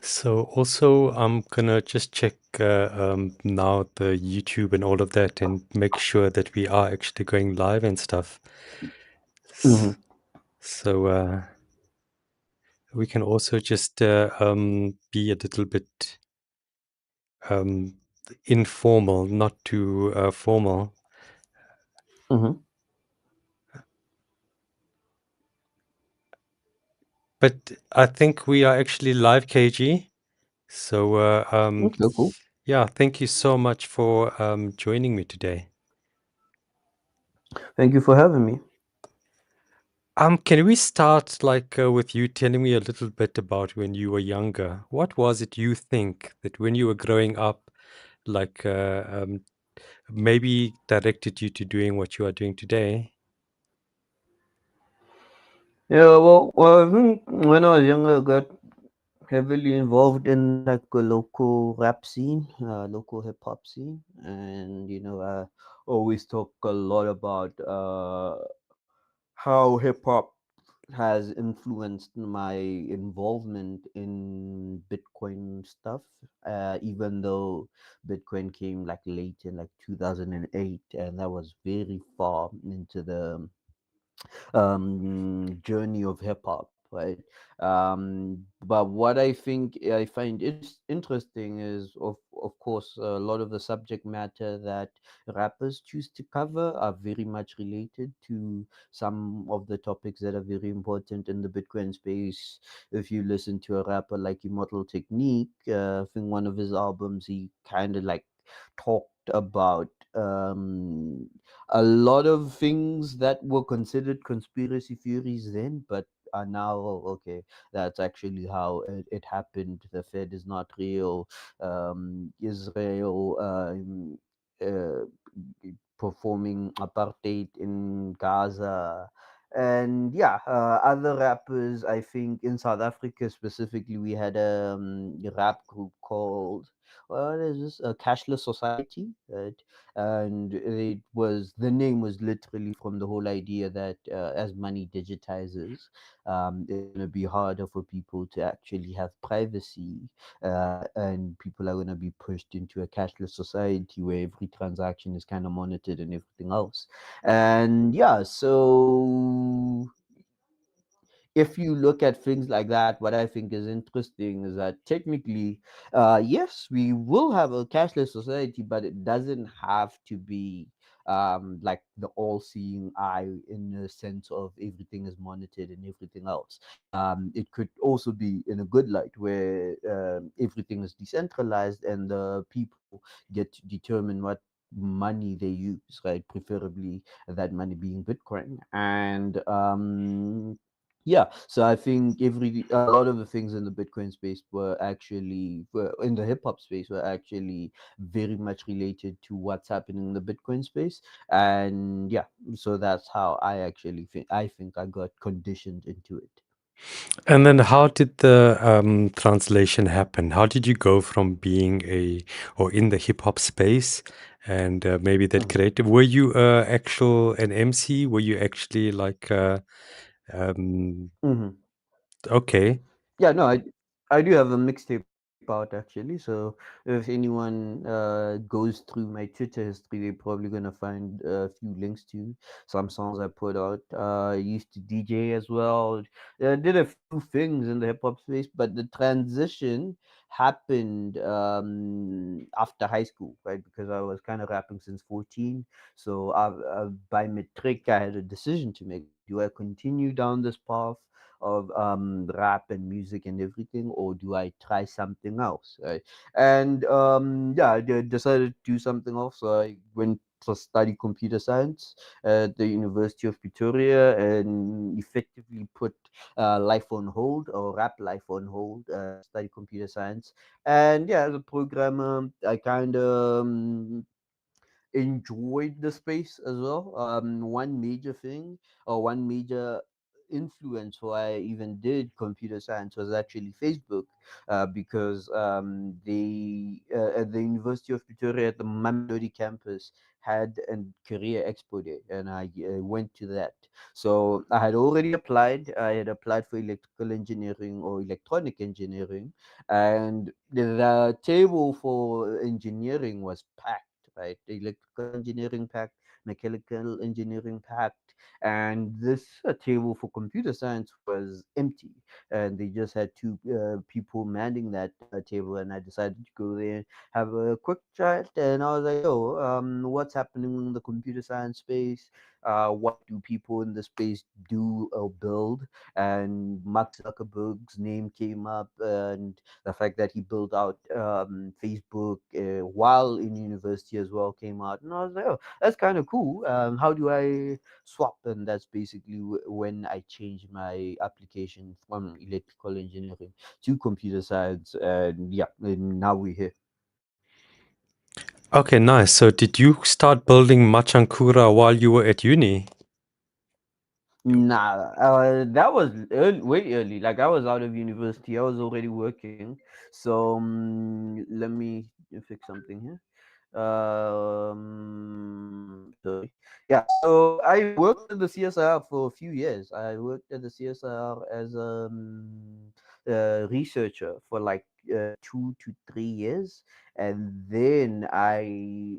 So also, I'm gonna just check now the YouTube and all of that and make sure that we are actually going live and stuff. Mm-hmm. So we can also just be a little bit um, informal, not too formal. Mm-hmm. But I think we are actually live, KG. So Okay, cool. yeah, thank you so much for joining me today. Thank you for having me. Can we start like with you telling me a little bit about when you were younger? What was it you think that when you were growing up, like maybe directed you to doing what you are doing today? Yeah, well, I think when I was younger, I got heavily involved in like a local rap scene, local hip hop scene, and I always talk a lot about how hip hop has influenced my involvement in Bitcoin stuff. Even though Bitcoin came like late in like 2008, and that was very far into the journey of hip hop, right? But what I find interesting is, of course, a lot of the subject matter that rappers choose to cover are very much related to some of the topics that are very important in the Bitcoin space. If you listen to a rapper like Immortal Technique, I think one of his albums, he kind of like talked about a lot of things that were considered conspiracy theories then, but are now, oh, okay, that's actually how it happened. The Fed is not real. Israel uh, performing apartheid in Gaza. And yeah, other rappers, I think in South Africa specifically, we had a rap group called, what is this? A Cashless Society, right? And the name was literally from the whole idea that as money digitizes, it's going to be harder for people to actually have privacy, and people are going to be pushed into a cashless society where every transaction is kind of monitored and everything else. And yeah, so if you look at things like that, what I think is interesting is that technically, yes, we will have a cashless society, but it doesn't have to be like the all-seeing eye in the sense of everything is monitored and everything else. It could also be in a good light where everything is decentralized and the people get to determine what money they use, right? Preferably that money being Bitcoin. And yeah, so I think a lot of the things in the Bitcoin space were in the hip hop space were actually very much related to what's happening in the Bitcoin space. And yeah, so that's how I think I got conditioned into it. And then how did the translation happen? How did you go from being or in the hip hop space and maybe that Mhm. creative? Were you an MC? Were you actually like, um, Mhm. okay. Yeah, no, I do have a mixtape out actually. So if anyone goes through my Twitter history, they're probably gonna find a few links to some songs I put out. I used to DJ as well. I did a few things in the hip hop space, but the transition happened after high school, right? Because I was kind of rapping since 14. So by matric, I had a decision to make. Do I continue down this path of rap and music and everything, or do I try something else? Right? And yeah, I decided to do something else. So I went to study computer science at the University of Pretoria and effectively put life on hold, or rap life on hold, study computer science. And yeah, as a programmer, I kind of enjoyed the space as well. One major thing, or one major influence why I even did computer science was actually Facebook, because at the University of Pretoria at the Mamelodi campus had a career expo day, and I went to that. So I had already applied. I had applied for electrical engineering or electronic engineering, and the table for engineering was packed. Right, the electrical engineering packed, mechanical engineering packed, and this table for computer science was empty, and they just had two people manning that table, and I decided to go there, have a quick chat, and I was like, yo, what's happening in the computer science space? What do people in the space do or build? And Mark Zuckerberg's name came up, and the fact that he built out Facebook while in university as well came out, and I was like, oh, that's kind of cool. How do I swap? And that's basically when I changed my application from electrical engineering to computer science, and yeah, and now we're here. Okay, nice. So did you start building Machankura while you were at uni? Nah, that was way early. Like I was out of university, I was already working. So let me fix something here. Sorry. Yeah, so I worked at the CSIR for a few years. I worked at the CSIR as a researcher for like 2 to 3 years, and then I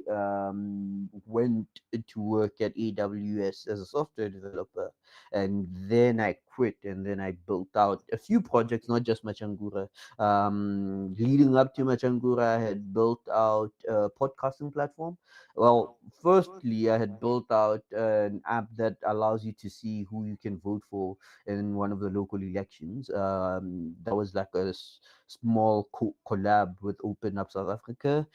went to work at AWS as a software developer, and then I quit, and then I built out a few projects, not just Machangura. Leading up to Machangura, I had built out a podcasting platform. Well, firstly, I had built out an app that allows you to see who you can vote for in one of the local elections. That was like a small collab with Open Up South Africa,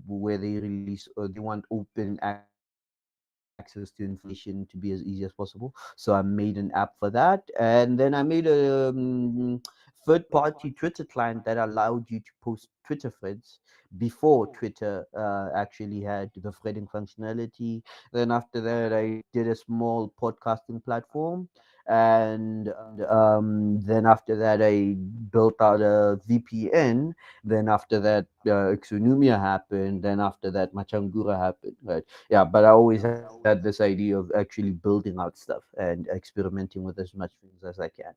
where they release, they want open access to information to be as easy as possible. So I made an app for that, and then I made a third party Twitter client that allowed you to post Twitter threads before Twitter actually had the threading functionality. Then after that, I did a small podcasting platform, and then after that, I built out a VPN. Then after that, Exonumia happened. Then after that, Machangura happened. Right? Yeah, but I always had this idea of actually building out stuff and experimenting with as much things as I can.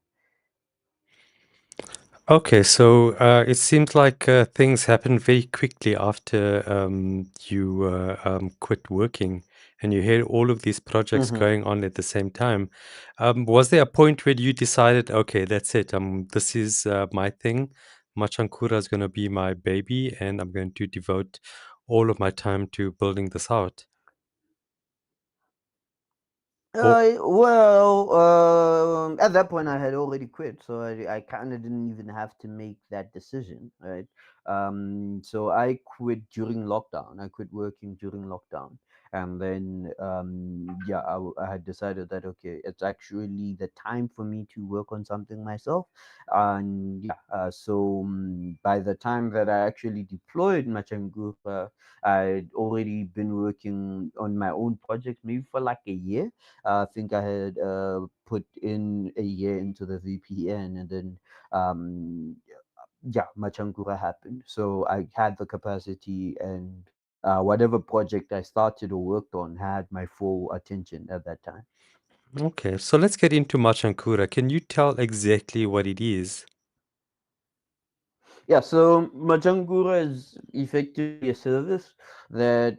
Okay, so it seems like things happened very quickly after you quit working and you had all of these projects Hmm. going on at the same time. Was there a point where you decided, okay, that's it, this is my thing. Machankura is going to be my baby, and I'm going to devote all of my time to building this out? Or At that point, I had already quit, so I kind of didn't even have to make that decision, right? So I quit during lockdown. I quit working during lockdown, and then yeah, I had decided that okay, it's actually the time for me to work on something myself, and yeah, so by the time that I actually deployed Machangura, I'd already been working on my own project maybe for like a year. I think I had put in a year into the VPN, and then um, yeah, Machangura happened. So I had the capacity, and whatever project I started or worked on had my full attention at that time. okay, so let's get into Machankura. Can you tell exactly what it is? Yeah, so Majangura is effectively a service that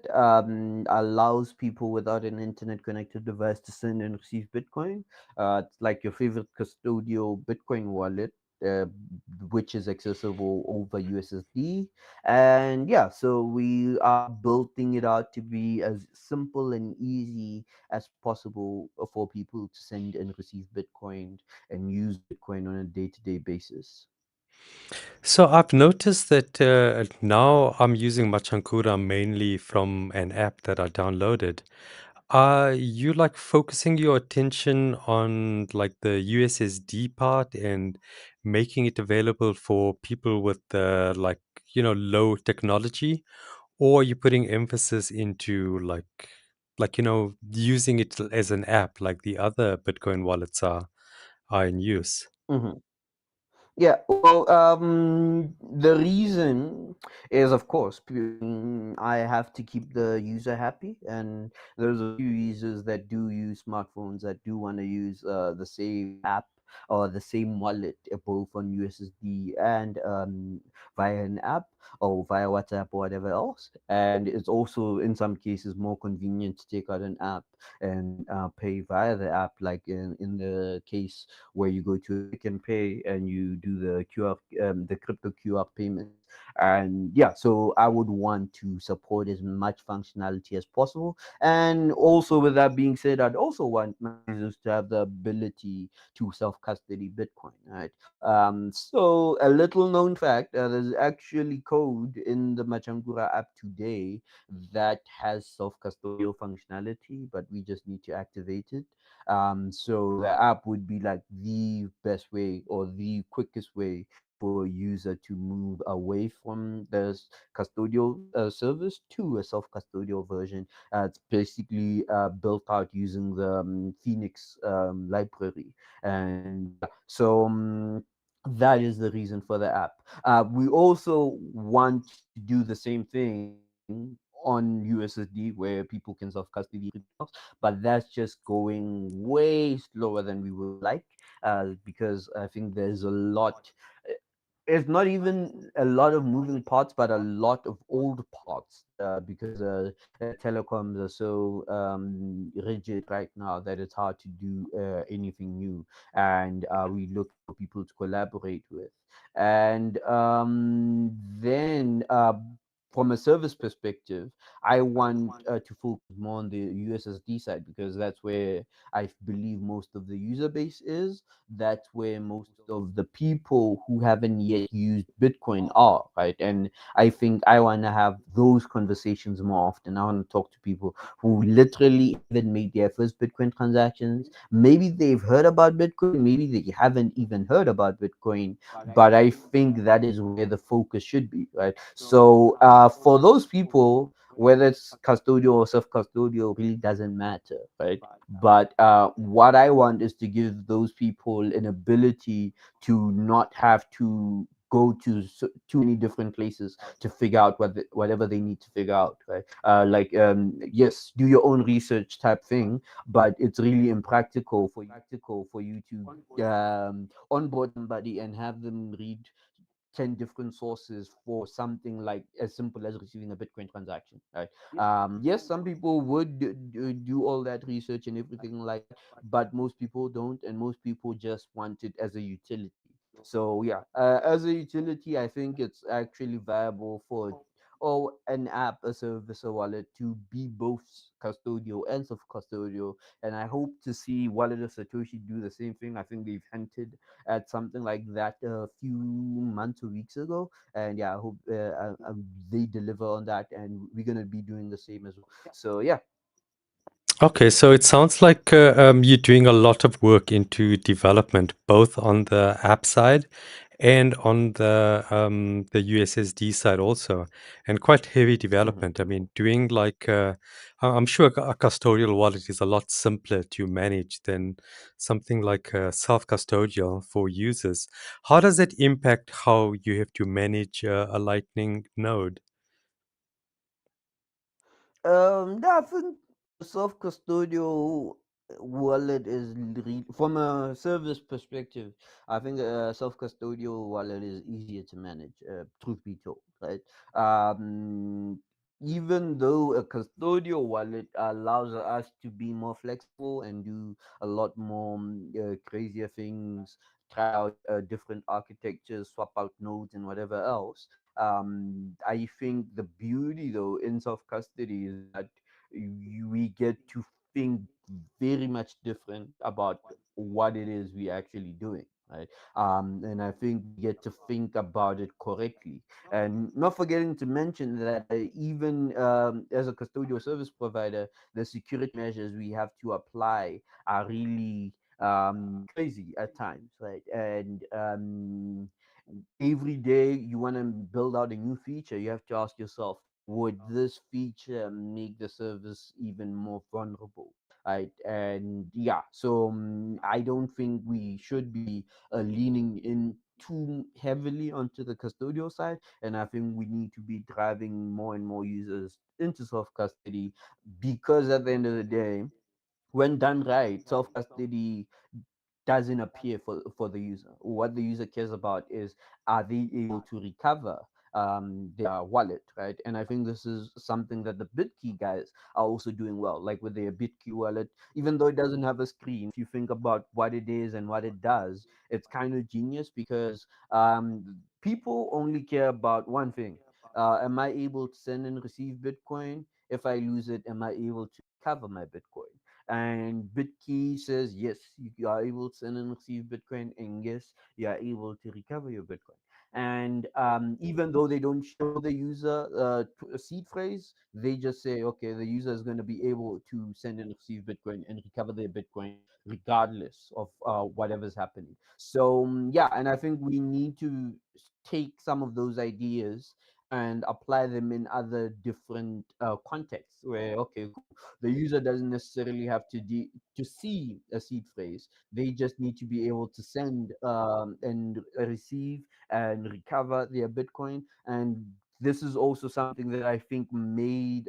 allows people without an internet connected device to send and receive Bitcoin. It's like your favorite custodial Bitcoin wallet, uh, which is accessible over USSD. And yeah, so we are building it out to be as simple and easy as possible for people to send and receive Bitcoin and use Bitcoin on a day to day basis. So I've noticed that now I'm using Machankura mainly from an app that I downloaded. Are you like focusing your attention on like the USSD part and making it available for people with like low technology, or are you putting emphasis into like using it as an app like the other Bitcoin wallets are? are in use? Mhm. Yeah, well, the reason is, of course, I have to keep the user happy, and there's a few users that do use smartphones that do want to use the same app or the same wallet, both on USSD and via an app or via WhatsApp or whatever else. And it's also, in some cases, more convenient to take out an app and pay via the app, like in the case where you go to a Pick and Pay and you do the QR, the crypto QR payments. And yeah, so I would want to support as much functionality as possible. And also, with that being said, I'd also want my users to have the ability to self custody Bitcoin, right? So a little known fact, there's actually code in the Machangura app today that has self custodial functionality, but we just need to activate it. So the app would be like the best way or the quickest way for a user to move away from the custodial service to a self-custodial version. It's basically built out using the Phoenix library, and yeah, so that is the reason for the app. We also want to do the same thing on USSD where people can self-custody everything else, but that's just going way slower than we would like, because I think there's a lot. It's not even a lot of moving parts, but a lot of old parts, because telecoms are so rigid right now that it's hard to do anything new, and we're looking for people to collaborate with. And then from a service perspective, I want to focus more on the USSD side, because that's where I believe most of the user base is. That's where most of the people who haven't yet used Bitcoin are, right? And I think I want to have those conversations more often. I want to talk to people who literally haven't made their first Bitcoin transactions. Maybe they've heard about Bitcoin, maybe they haven't even heard about Bitcoin, but I think that is where the focus should be, right? So for those people, whether it's custodial or self-custodial really doesn't matter, right? But what I want is to give those people an ability to not have to go to too many different places to figure out whatever they need to figure out, right? Like, yes, do your own research type thing, but it's really impractical for you to onboard somebody and have them read 10 different sources for something like as simple as receiving a Bitcoin transaction, right? Yes, some people would do all that research and everything like that, but most people don't, and most people just want it as a utility. So yeah, as a utility, I think it's actually viable for an app, a service, a wallet to be both custodial and self-custodial. And I hope to see Wallet of Satoshi do the same thing. I think they've hinted at something like that a few months or weeks ago, and yeah, I hope they deliver on that, and we're gonna be doing the same as well. So yeah. Okay, so it sounds like you're doing a lot of work into development, both on the app side and on the USSD side also, and quite heavy Mhm. development. I mean, doing like I'm sure a custodial wallet is a lot simpler to manage than something like self-custodial for users. How does it impact how you have to manage a Lightning node? Yeah, I think self custodial wallet is from a service perspective. I think a self custodial wallet is easier to manage. Truth be told, right? Um, Even though a custodial wallet allows us to be more flexible and do a lot more crazier things, try out different architectures, swap out nodes, and whatever else. I think the beauty though in self custody is that we get to think very much different about what it is we actually doing, right? And I think we get to think about it correctly, and not forgetting to mention that even as a custodial service provider, the security measures we have to apply are really crazy at times, right? And every day you want to build out a new feature, you have to ask yourself, would this feature make the service even more vulnerable? right? And yeah, so I don't think we should be leaning in too heavily onto the custodial side, and I think we need to be driving more and more users into self custody, because at the end of the day, when done right, self custody doesn't appear for the user. What the user cares about is, are they able to recover their wallet, right? And I think this is something that the BitKey guys are also doing well, like with their BitKey wallet. Even though it doesn't have a screen, if you think about what it is and what it does, it's kind of genius, because people only care about one thing. Am I able to send and receive Bitcoin? If I lose it, am I able to recover my Bitcoin? And BitKey says yes, you are able to send and receive Bitcoin, and yes, you are able to recover your Bitcoin. And even though they don't show the user a seed phrase, they just say, okay, the user is going to be able to send and receive Bitcoin and recover their Bitcoin regardless of whatever's happening. So yeah, and I think we need to take some of those ideas and apply them in other different contexts, where okay, cool, the user doesn't necessarily have to see a seed phrase. They just need to be able to send and receive and recover their Bitcoin. And this is also something that I think made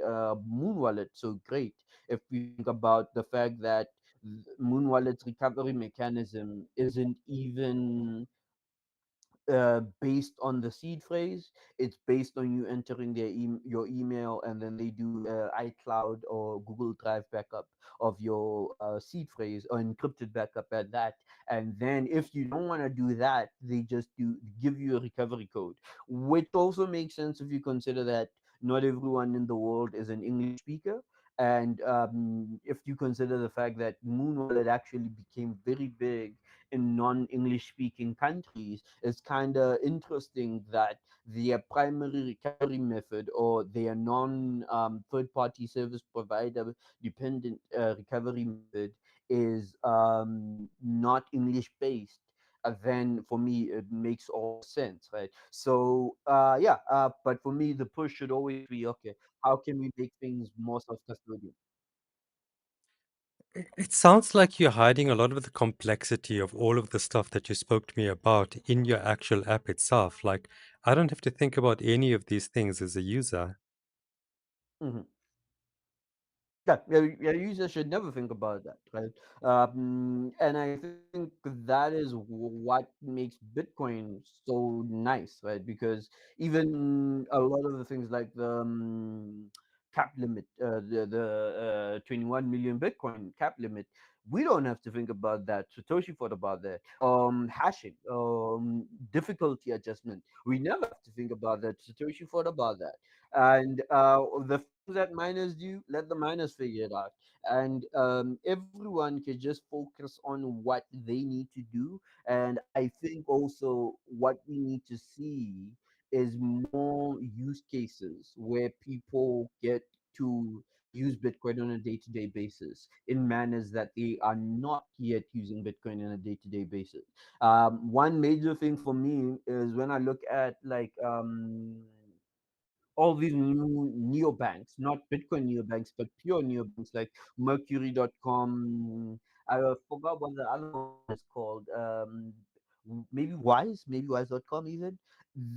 Moon Wallet so great. If we think about the fact that Moon Wallet's recovery mechanism isn't even based on the seed phrase. It's based on you entering your email, and then they do iCloud or Google Drive backup of your seed phrase, or encrypted backup at that. And then if you don't want to do that, they just do give you a recovery code, which also makes sense if you consider that not everyone in the world is an English speaker. And if you consider the fact that Moon Wallet actually became very big in non-English speaking countries, it's kind of interesting that their primary recovery method, or their non third-party service provider dependent recovery method, is not English based. Then for me it makes all the sense, right? So yeah, but for me the push should always be, okay, how can we make things more self-custodial? It sounds like you're hiding a lot of the complexity of all of the stuff that you spoke to me about in your actual app itself. Like, I don't have to think about any of these things as a user. Mhm. Yeah, yeah, yeah, users should never think about that, right? And I think that is what makes Bitcoin so nice, right? Because even a lot of the things like the cap limit, the 21 million Bitcoin cap limit, we don't have to think about that. Satoshi thought about that. Hashing, difficulty adjustment, we never have to think about that. Satoshi thought about that. And the things that miners do, let the miners figure it out. And everyone can just focus on what they need to do. And I think also what we need to see is more use cases where people get to use Bitcoin on a day-to-day basis in manners that they are not yet using Bitcoin on a day-to-day basis. One major thing for me is when I look at like all these new neobanks, not Bitcoin neobanks, but pure neobanks like Mercury.com. I forgot what the other one is called. Maybe Wise.com even.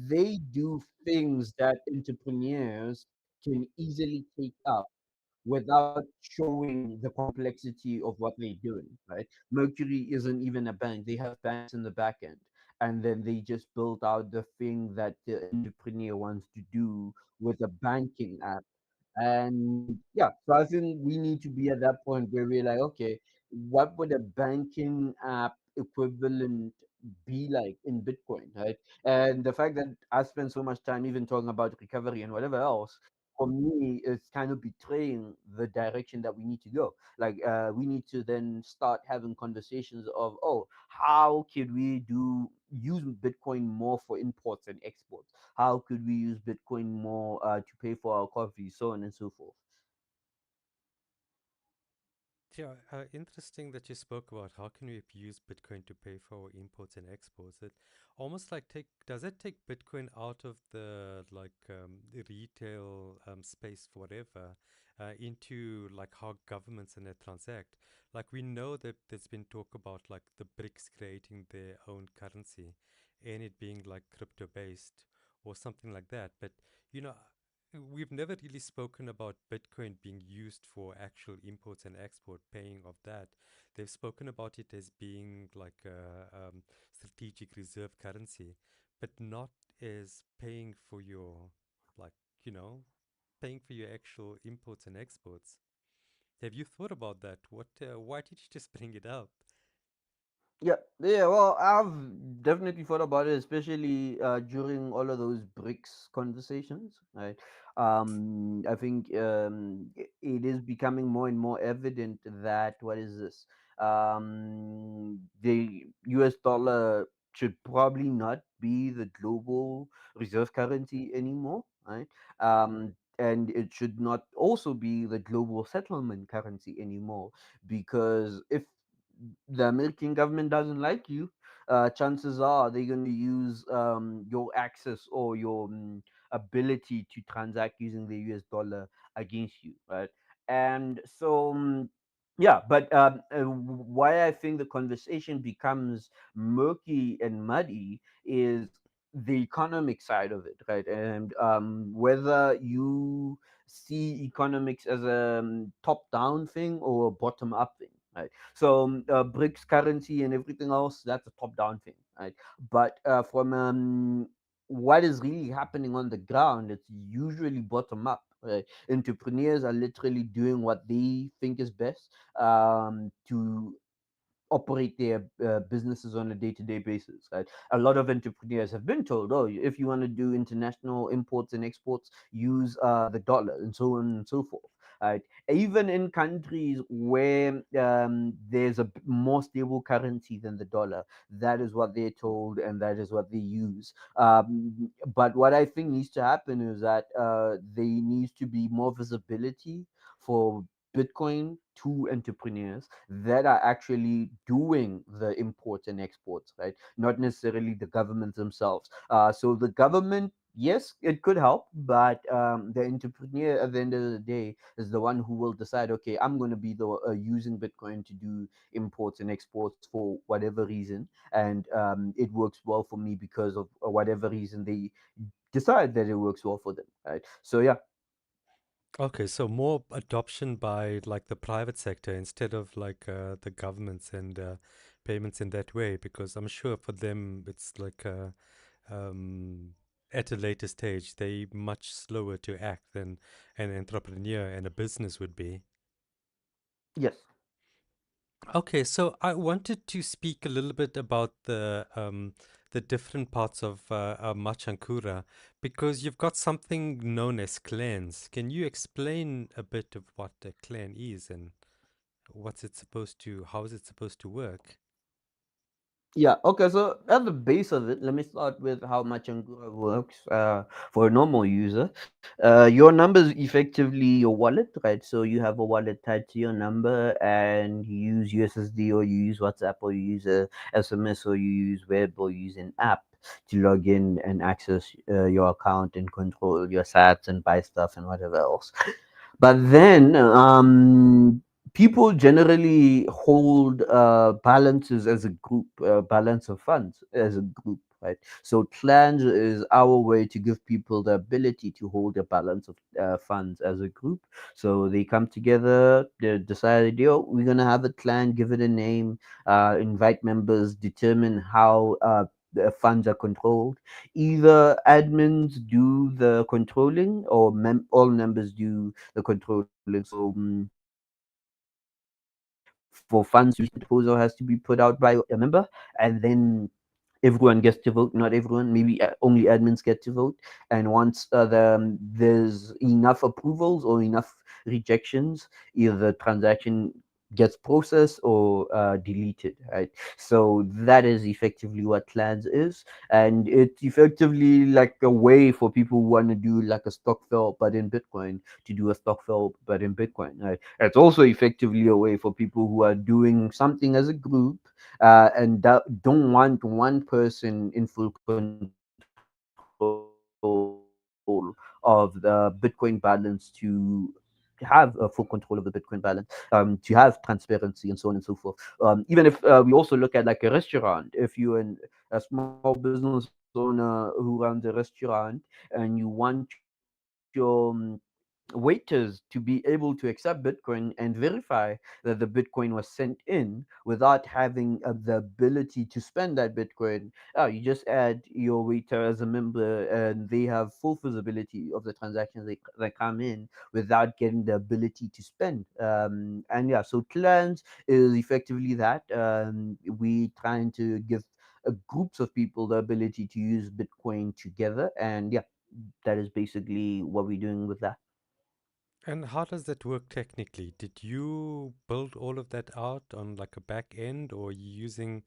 They do things that entrepreneurs can easily take up without showing the complexity of what they're doing, right? Mercury isn't even a bank. They have banks in the back end. And then they just built out the thing that the entrepreneur wants to do with a banking app. And yeah, so I think we need to be at that point where we're like, okay, what would a banking app equivalent be like in Bitcoin, right? And the fact that I spent so much time even talking about recovery and whatever else, for me, it's kind of betraying the direction that we need to go. Like, we need to then start having conversations of, oh, how could we use Bitcoin more for imports and exports? How could we use Bitcoin more to pay for our coffee, so on and so forth. Yeah, interesting that you spoke about how can we use Bitcoin to pay for our imports and exports. It almost like take does it take Bitcoin out of the the retail space for whatever into like how governments and they transact. Like we know that there's been talk about like the BRICS creating their own currency and it being like crypto based or something like that. But you know, we've never really spoken about Bitcoin being used for actual imports and export, paying of that. They've spoken about it as being like a strategic reserve currency, but not as paying for your, like, you know, paying for your actual imports and exports. Have you thought about that? Why did you just bring it up? Yeah, yeah. Well, I've definitely thought about it, especially during all of those BRICS conversations. Right. I think it is becoming more and more evident that what is this? The U.S. dollar should probably not be the global reserve currency anymore. Right. And it should not also be the global settlement currency anymore, because if the American government doesn't like you, chances are they're going to use your access or your ability to transact using the US dollar against you, right? And so, yeah, but why I think the conversation becomes murky and muddy is the economic side of it, right? And whether you see economics as a top down thing or a bottom up thing, right? So BRICS currency and everything else, that's a top-down thing, right? But from what is really happening on the ground, it's usually bottom up. Right? Entrepreneurs are literally doing what they think is best to operate their businesses on a day-to-day basis, right? A lot of entrepreneurs have been told, oh, if you want to do international imports and exports, use the dollar, and so on and so forth, right? Even in countries where there's a more stable currency than the dollar, that is what they're told and that is what they use. But what I think needs to happen is that there needs to be more visibility for Bitcoin to entrepreneurs that are actually doing the imports and exports, right? Not necessarily the government themselves. So the government, yes, it could help, but the entrepreneur at the end of the day is the one who will decide, okay, I'm going to be the using Bitcoin to do imports and exports for whatever reason, and it works well for me because of whatever reason they decide that it works well for them, right? So yeah. Okay, so more adoption by like the private sector instead of like the governments and payments in that way, because I'm sure for them it's like um, at a later stage they much slower to act than an entrepreneur and a business would be. Yes. Okay, so I wanted to speak a little bit about the different parts of Machankura because you've got something known as clans. Can you explain a bit of what a clan is and what's it supposed to, how is it supposed to work? Yeah, okay, so at the base of it, let me start with how Machangura works for a normal user. Your number is effectively your wallet, right? So you have a wallet tied to your number and you use USSD or you use WhatsApp or you use a SMS or you use web or you use an app to log in and access your account and control your sats and buy stuff and whatever else. But then people generally hold balances as a group, balance of funds as a group, right? So clans is our way to give people the ability to hold a balance of funds as a group. So they come together, they decide, yo, we're gonna have a clan, give it a name, invite members, determine how the funds are controlled. Either admins do the controlling or all members do the controlling. So for funds to be proposal has to be put out by a member, and then everyone gets to vote. Not everyone, maybe only admins get to vote. And once there's enough approvals or enough rejections, either the transaction gets processed or deleted, right? So that is effectively what clans is, and it's effectively like a way for people who want to do like a stock fill but in Bitcoin to do a stock fill but in Bitcoin, right? It's also effectively a way for people who are doing something as a group and don't want one person in full control of the Bitcoin balance to have full control of the Bitcoin balance, to have transparency and so on and so forth. Even if we also look at like a restaurant, if you're a small business owner who runs a restaurant and you want your waiters to be able to accept Bitcoin and verify that the Bitcoin was sent in without having the ability to spend that Bitcoin, you just add your waiter as a member and they have full visibility of the transactions that come in without getting the ability to spend. And yeah, so clans is effectively that. We trying to give groups of people the ability to use Bitcoin together, and yeah, that is basically what we're doing with that. And how does that work technically? Did you build all of that out on like a back end, or are you using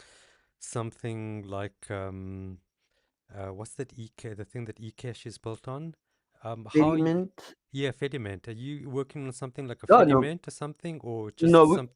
something like what's that EK, the thing that eCash is built on? How you, Experiment. yeah, Fediment. Are you working on something like a Oh no, Fediment or something, or just no. some?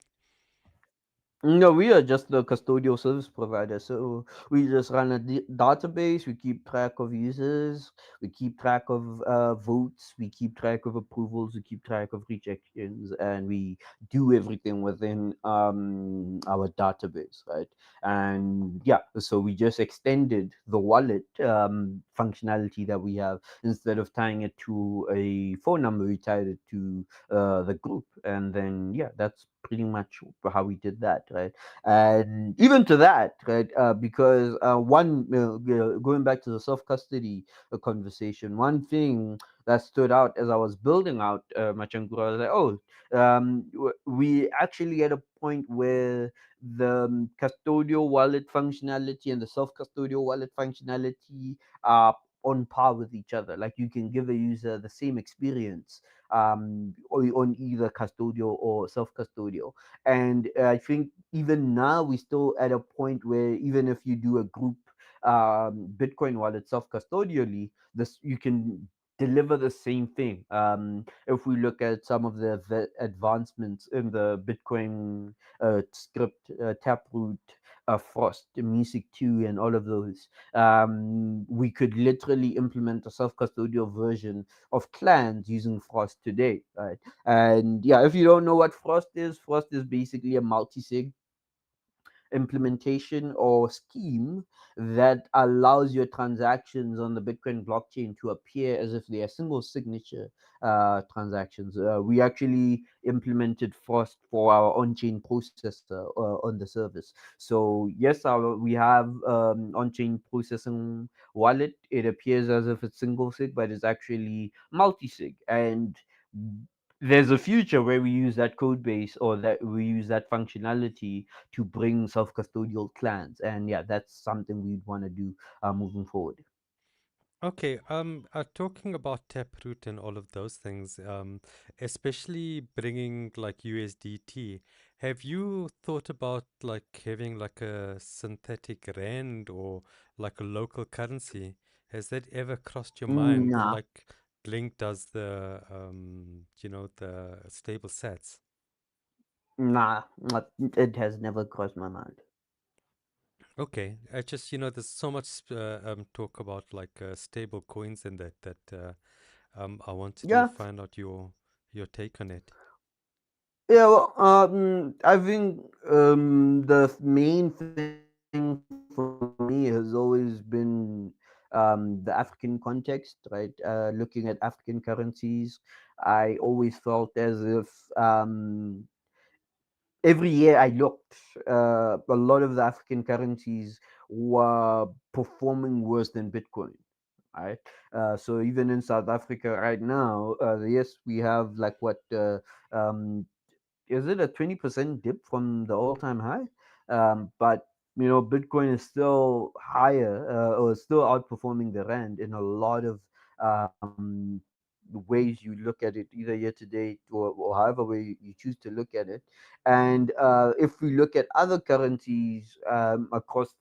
No, we are just the custodial service provider. So we just run a database. We keep track of users. We keep track of votes. We keep track of approvals. We keep track of rejections, and we do everything within our database, right? And yeah, so we just extended the wallet functionality that we have. Instead of tying it to a phone number, we tied it to the group, and then yeah, that's pretty much how we did that, right? And even to that, right? Because going back to the self custody conversation, one thing that stood out as I was building out Machangura, I was like, oh, we actually at a point where the custodial wallet functionality and the self custodial wallet functionality are on par with each other. Like you can give a user the same experience on either custodial or self custodial. And I think even now we're still at a point where even if you do a group Bitcoin wallet self custodially, this you can deliver the same thing. If we look at some of the advancements in the Bitcoin script, Taproot, Frost, Music 2, and all of those, we could literally implement a self custodial version of clans using Frost today, right? And yeah, if you don't know what Frost is basically a multi-sig implementation or scheme that allows your transactions on the Bitcoin blockchain to appear as if they are single signature transactions. We actually implemented Frost for our on-chain processor on the service. So yes, we have on-chain processing wallet. It appears as if it's single sig, but it's actually multi-sig. And there's a future where we use that code base or that we use that functionality to bring self-custodial clans, and yeah, that's something we'd want to do moving forward. Okay, talking about Taproot and all of those things, especially bringing like USDT, have you thought about like having like a synthetic rand or like a local currency? Has that ever crossed your mind? Nah, Like Blink does the, the stable sats. it has never crossed my mind. Okay, I just, there's so much talk about like stable coins and that I wanted to Yeah, find out your take on it. yeah. Well, I think the main thing for me has always been the African context, right? Looking at African currencies, I always felt as if every year I looked, a lot of the African currencies were performing worse than Bitcoin. Right. So even in South Africa right now, yes, we have like what is it a 20% dip from the all-time high? But Bitcoin is still higher or still outperforming the rand in a lot of ways you look at it, either year to date or however way you choose to look at it. And if we look at other currencies across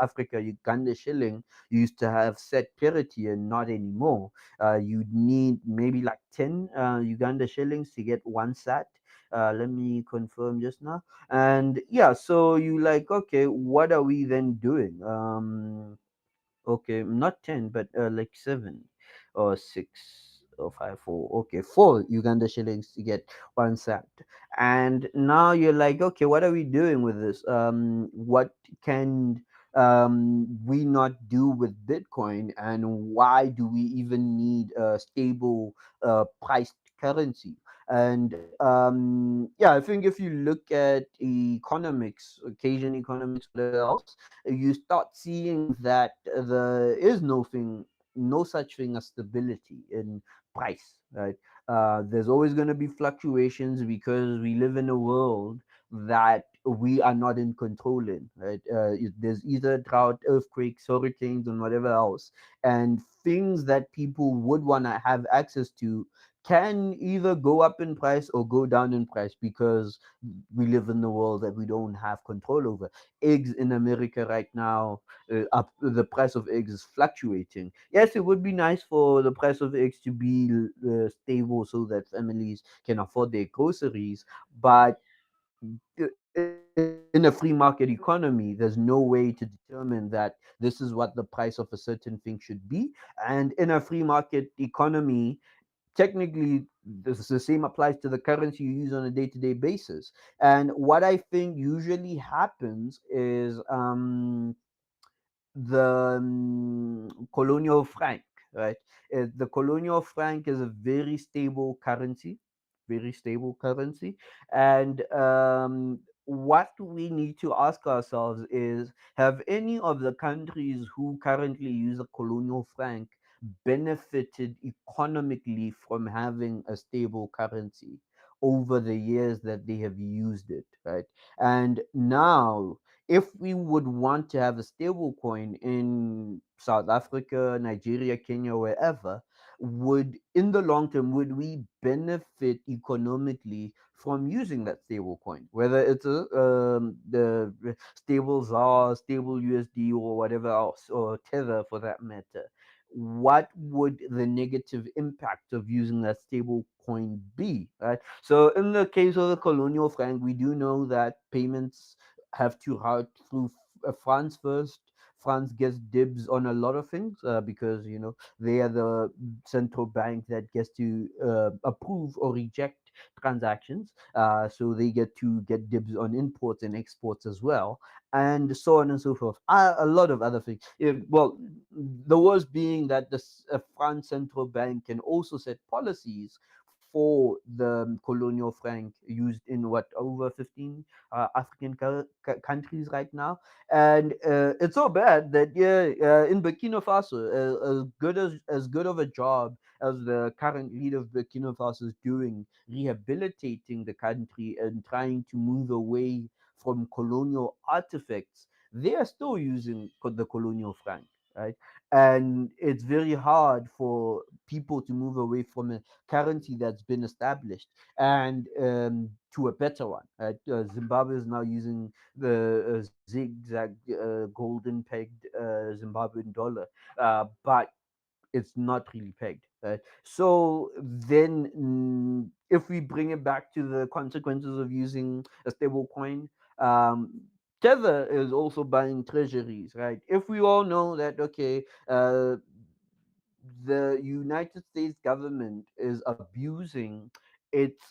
Africa, Uganda shilling used to have set parity and not anymore. You'd need maybe like 10 Uganda shillings to get one sat. Let me confirm just now. And yeah, so you like, okay, what are we then doing? Okay, not 10, but like 7 or 6 or 5, 4. Okay, 4 Uganda shillings to get one sat. And now you're like, okay, what are we doing with this? What can we not do with Bitcoin? And why do we even need a stable priced currency? And yeah, I think if you look at economics, Cajun economics, whatever else, you start seeing that there is no such thing as stability in price, right? There's always going to be fluctuations because we live in a world that we are not in control in, right? There's either drought, earthquakes, hurricanes, and whatever else, and things that people would want to have access to can either go up in price or go down in price because we live in the world that we don't have control over. Eggs in America right now, up the price of eggs is fluctuating. Yes, it would be nice for the price of eggs to be stable so that families can afford their groceries, but in a free market economy, there's no way to determine that this is what the price of a certain thing should be. And in a free market economy, technically the same applies to the currency you use on a day-to-day basis. And what I think usually happens is the colonial franc, right? The colonial franc is a very stable currency, very stable currency. And what we need to ask ourselves is, have any of the countries who currently use a colonial franc benefited economically from having a stable currency over the years that they have used it, right? And now, if we would want to have a stable coin in South Africa, Nigeria, Kenya, wherever, would in the long term would we benefit economically from using that stable coin, whether it's the stable ZAR, stable USD, or whatever else, or Tether for that matter? What would the negative impact of using that stable coin be, right? So in the case of the colonial franc, we do know that payments have to route through France first. France gets dibs on a lot of things because they are the central bank that gets to approve or reject transactions. So they get to get dibs on imports and exports as well, and so on and so forth. A lot of other things. Well, the worst being that the France central bank can also set policies for the colonial franc used in what, over 15 African countries right now. And it's so bad that, yeah, in Burkina Faso, as good of a job as the current leader of Burkina Faso is doing rehabilitating the country and trying to move away from colonial artifacts, they are still using the colonial franc, right? And it's very hard for people to move away from a currency that's been established and to a better one. Right? Zimbabwe is now using the zigzag golden pegged Zimbabwean dollar, but it's not really pegged. Right? So then, if we bring it back to the consequences of using a stable coin, um, Tether is also buying treasuries, right? If we all know that, okay, the United States government is abusing its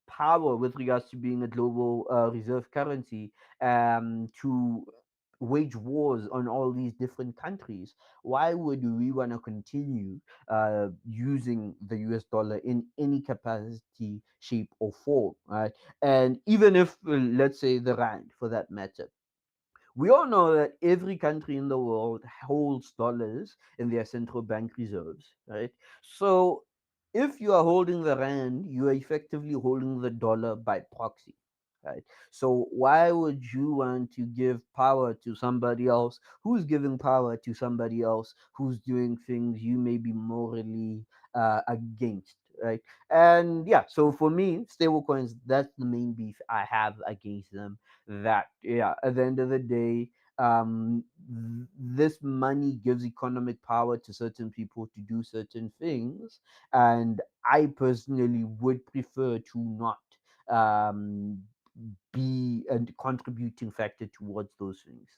power with regards to being a global reserve currency to wage wars on all these different countries, why would we want to continue using the US dollar in any capacity, shape, or form? Right? And even if, let's say, the Rand for that matter, we all know that every country in the world holds dollars in their central bank reserves, right? So if you are holding the rand, you are effectively holding the dollar by proxy, right? So why would you want to give power to somebody else who's giving power to somebody else who's doing things you may be morally against, right? And yeah, so for me, stablecoins, that's the main beef I have against them. That, yeah, at the end of the day, this money gives economic power to certain people to do certain things, and I personally would prefer to not um, be a contributing factor towards those things.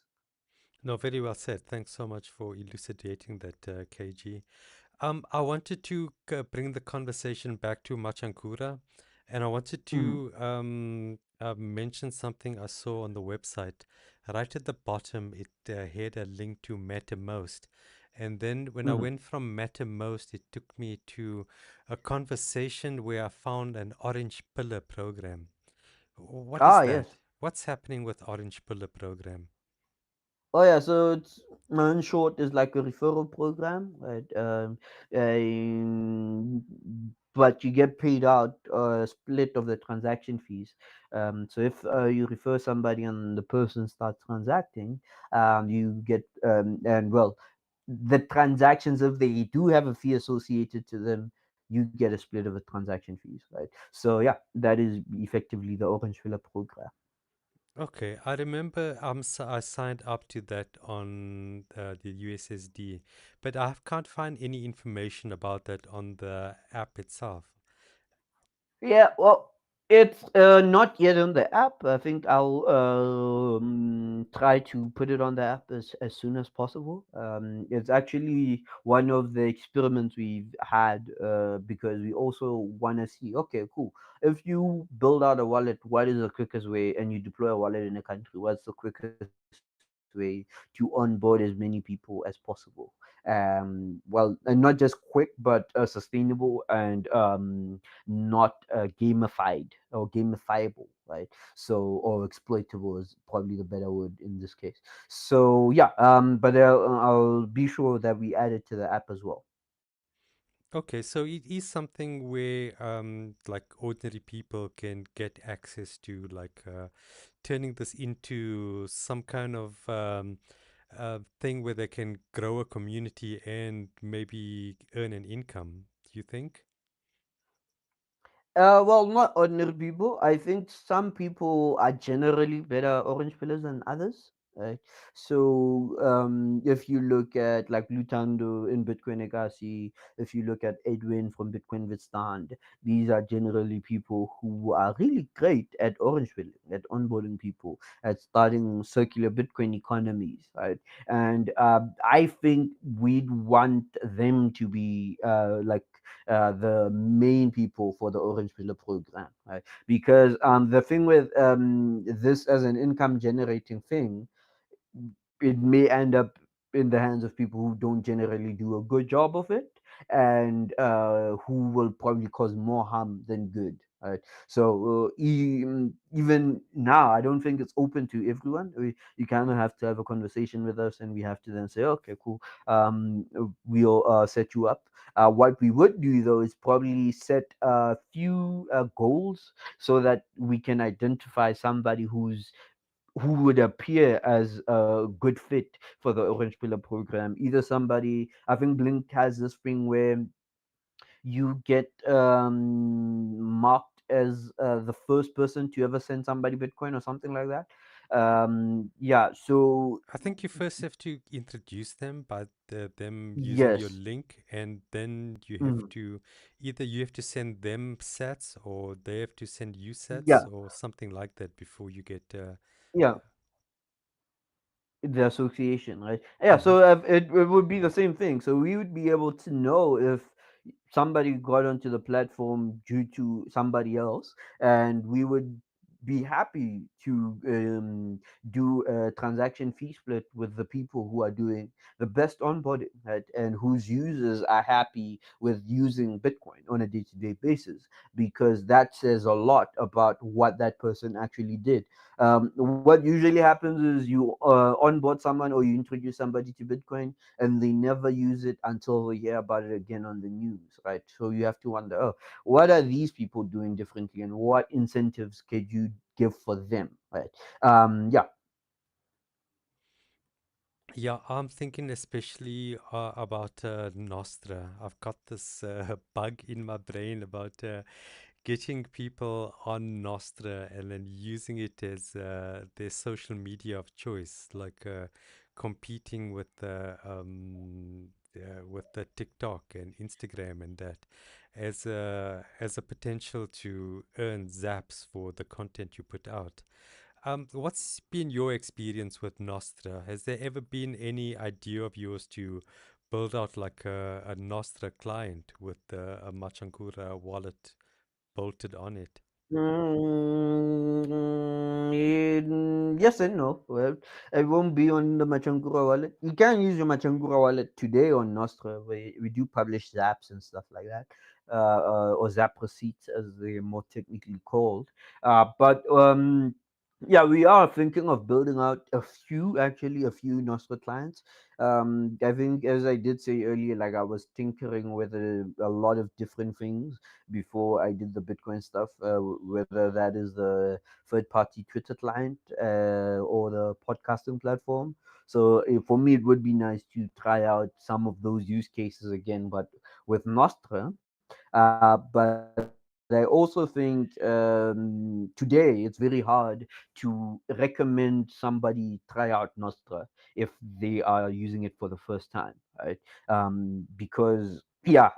No, very well said. Thanks so much for elucidating that, KG. I wanted to bring the conversation back to Machankura, and I wanted Mm, to mention something I saw on the website. Right at the bottom, it had a link to Mattermost. And then when I mm. went from Mattermost, it took me to a conversation where I found an Orange Pillar program. What is Ah, yes. that? What's happening with Orange Pillar program? Oh yeah, so it's in short is like a referral program, right? But you get paid out a split of the transaction fees. So if you refer somebody and the person starts transacting, you get and well, the transactions, if they do have a fee associated to them, you get a split of the transaction fees, right? So yeah, that is effectively the Orange Filler program. Okay, I remember I signed up to that on the USSD, but I can't find any information about that on the app itself. Yeah, well, it's not yet on the app. I think I'll try to put it on the app as soon as possible. It's actually one of the experiments we've had because we also want to see, okay, cool. If you build out a wallet, what is the quickest way, and you deploy a wallet in a country, what's the quickest way to onboard as many people as possible? Well, and not just quick, but sustainable and not gamified or gamifiable, right? So, or exploitable is probably the better word in this case. So yeah, but I'll be sure that we add it to the app as well. Okay, so it is something where like ordinary people can get access to, like turning this into some kind of thing where they can grow a community and maybe earn an income. Do you think? Well, not ordinary people. I think some people are generally better orange pillars than others. Right. So if you look at like Lutando in Bitcoin Legacy, if you look at Edwin from Bitcoin Withstand, these are generally people who are really great at orange pilling, at onboarding people, at starting circular Bitcoin economies, right? And I think we'd want them to be the main people for the Orange Pillar program, right? Because the thing with this as an income generating thing, it may end up in the hands of people who don't generally do a good job of it, and who will probably cause more harm than good. Right. So even now, I don't think it's open to everyone. You kind of have to have a conversation with us, and we have to then say, okay, cool. We'll set you up. What we would do though is probably set a few goals so that we can identify somebody who would appear as a good fit for the Orange Pillar program. Either somebody, I think Blink has this thing where you get marked as the first person to ever send somebody Bitcoin or something like that. Yeah, so I think you first have to introduce them by them using your yes. link, and then you have Mhm. to either you have to send them sats or they have to send you sats Yeah, or something like that before you get. yeah. The association, right? Yeah, Mhm. so it would be the same thing. So we would be able to know if somebody got onto the platform due to somebody else, and we would be happy to do a transaction fee split with the people who are doing the best onboarding, right? And whose users are happy with using Bitcoin on a day-to-day basis, because that says a lot about what that person actually did. What usually happens is you onboard someone or you introduce somebody to Bitcoin, and they never use it until they hear about it again on the news, right? So you have to wonder, oh, what are these people doing differently, and what incentives could you give for them, right? Yeah. Yeah, I'm thinking especially about Nostra. I've got this bug in my brain about getting people on Nostra and then using it as their social media of choice, like competing with the TikTok and Instagram and that, as a potential to earn zaps for the content you put out. What's been your experience with Nostra? Has there ever been any idea of yours to build out like a Nostra client with a Machankura wallet bolted on it? Yes and no. Well, it won't be on the Machangura wallet. You can use your Machangura wallet today on Nostra. We do publish zaps and stuff like that, or zap receipts as they're more technically called. But yeah, we are thinking of building out a few Nostra clients. I think, as I did say earlier, like I was tinkering with a lot of different things before I did the Bitcoin stuff, whether that is the third party Twitter client or the podcasting platform. So for me, it would be nice to try out some of those use cases again, but with Nostra. But I also think today it's very hard to recommend somebody try out Nostra if they are using it for the first time, right? Because yeah,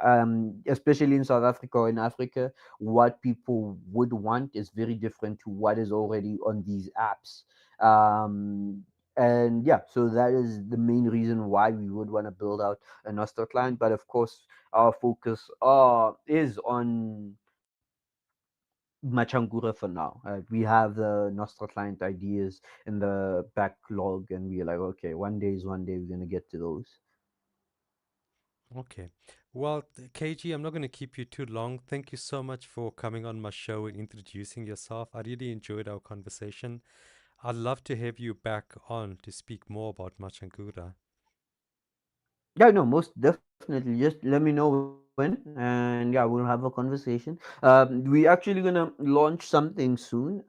especially in South Africa or in Africa, what people would want is very different to what is already on these apps. And yeah, so that is the main reason why we would want to build out a Nostra client. But of course, our focus is on Machangura for now. We have the Nostra client ideas in the backlog, and we're like, okay, one day we're gonna get to those. Okay. Well, KG, I'm not going to keep you too long. Thank you so much for coming on my show and introducing yourself. I really enjoyed our conversation. I'd love to have you back on to speak more about Machankura. Yeah, no, most definitely. Just let me know when, and yeah, we'll have a conversation. We actually gonna launch something soon.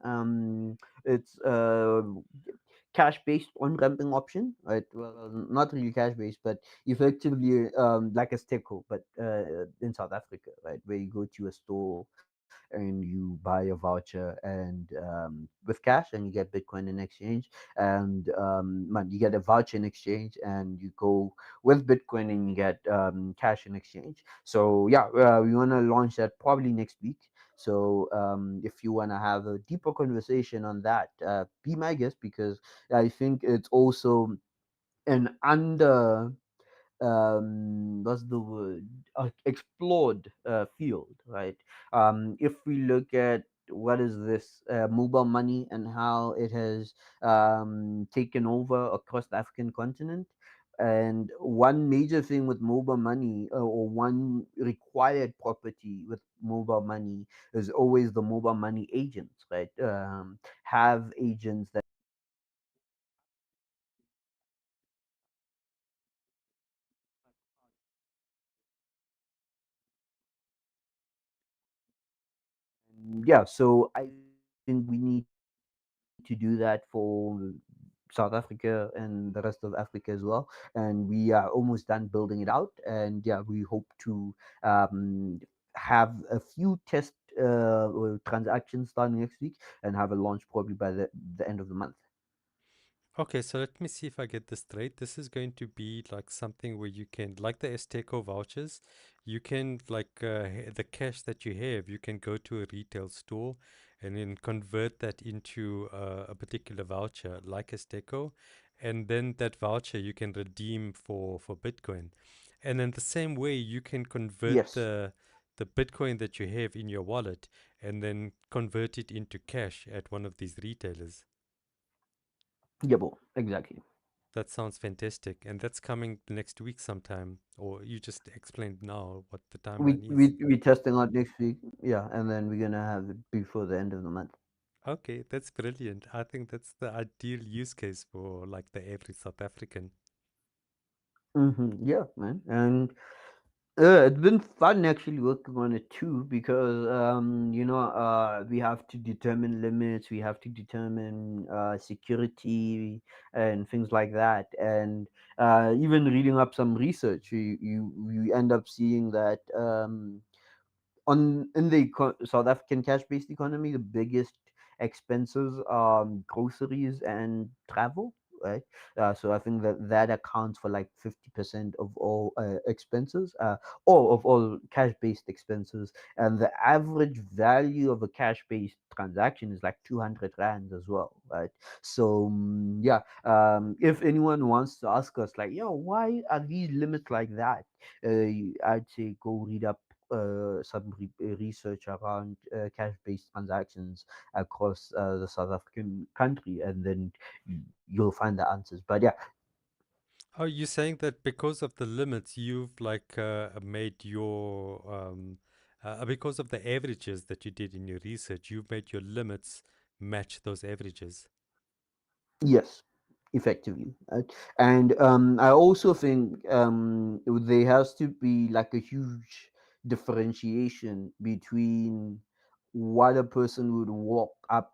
It's cash based on ramping option, right? Well, not really cash based, but effectively like a Steco, but in South Africa, right, where you go to a store and you buy a voucher and with cash, and you get Bitcoin in exchange, and you get a voucher in exchange, and you go with Bitcoin and you get cash in exchange. So yeah, we want to launch that probably next week. So if you want to have a deeper conversation on that, be my guest, because I think it's also an under what's the word, explored field, right? If we look at what is this mobile money and how it has taken over across the African continent. And one major thing with mobile money, or one required property with mobile money, is always the mobile money agents, right? Have agents that yeah, so I think we need to do that for South Africa and the rest of Africa as well. And we are almost done building it out. And yeah, we hope to have a few test transactions starting next week, and have a launch probably by the end of the month. Okay, so let me see if I get this straight. This is going to be like something where you can, like the Esteco vouchers, you can, like the cash that you have, you can go to a retail store and then convert that into a particular voucher, like Esteco, and then that voucher you can redeem for Bitcoin. And then the same way, you can convert Yes. the Bitcoin that you have in your wallet and then convert it into cash at one of these retailers. Yeah, bro, exactly. That sounds fantastic. And that's coming next week sometime. Or you just explained now what the We timeline is. we we testing out next week. Yeah, and then we're gonna have it before the end of the month. Okay, that's brilliant. I think that's the ideal use case for like the average South African. Yeah, man. And It's been fun actually working on it too because we have to determine limits, we have to determine security and things like that, and even reading up some research, you end up seeing that on in the South African cash-based economy, the biggest expenses are groceries and travel, right? So I think that that accounts for like 50% of all expenses, or of all cash-based expenses. And the average value of a cash-based transaction is like 200 rands as well, right? So yeah, if anyone wants to ask us like, why are these limits like that? I'd say go read up some research around cash-based transactions across the South African country, and then you'll find the answers. But yeah, Are you saying that because of the limits, you've like made your because of the averages that you did in your research, you've made your limits match those averages? yes, effectively. Right? And I also think there has to be like a huge differentiation between what a person would walk up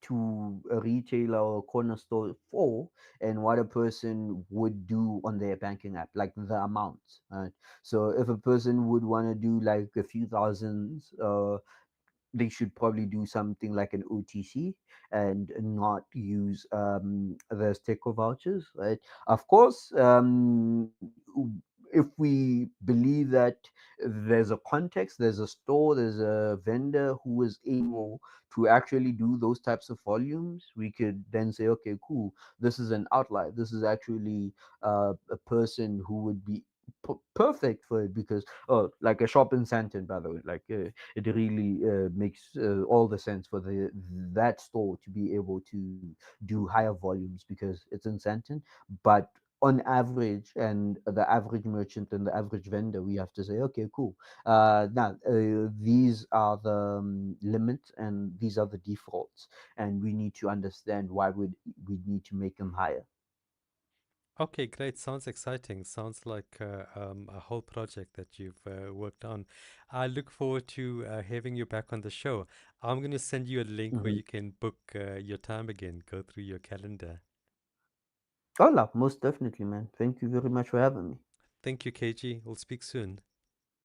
to a retailer or corner store for, and what a person would do on their banking app, like the amounts. Right? So if a person would want to do like a few thousands, they should probably do something like an OTC and not use the sticker vouchers, right? Of course, if we believe that there's a context, there's a store, there's a vendor who is able to actually do those types of volumes, we could then say, okay, cool, this is an outlier. This is actually a person who would be perfect for it because, oh, like a shop in Santon, by the way, like it really makes all the sense for the that store to be able to do higher volumes because it's in Santon. But on average, and the average merchant and the average vendor, we have to say, okay, cool. Now these are the limits and these are the defaults, and we need to understand why would we need to make them higher. Okay, great. Sounds exciting. Sounds like a whole project that you've worked on. I look forward to having you back on the show. I'm going to send you a link where Hmm. you can book your time again, go through your calendar. Oh, most definitely, man. Thank you very much for having me. Thank you, KG. We'll speak soon.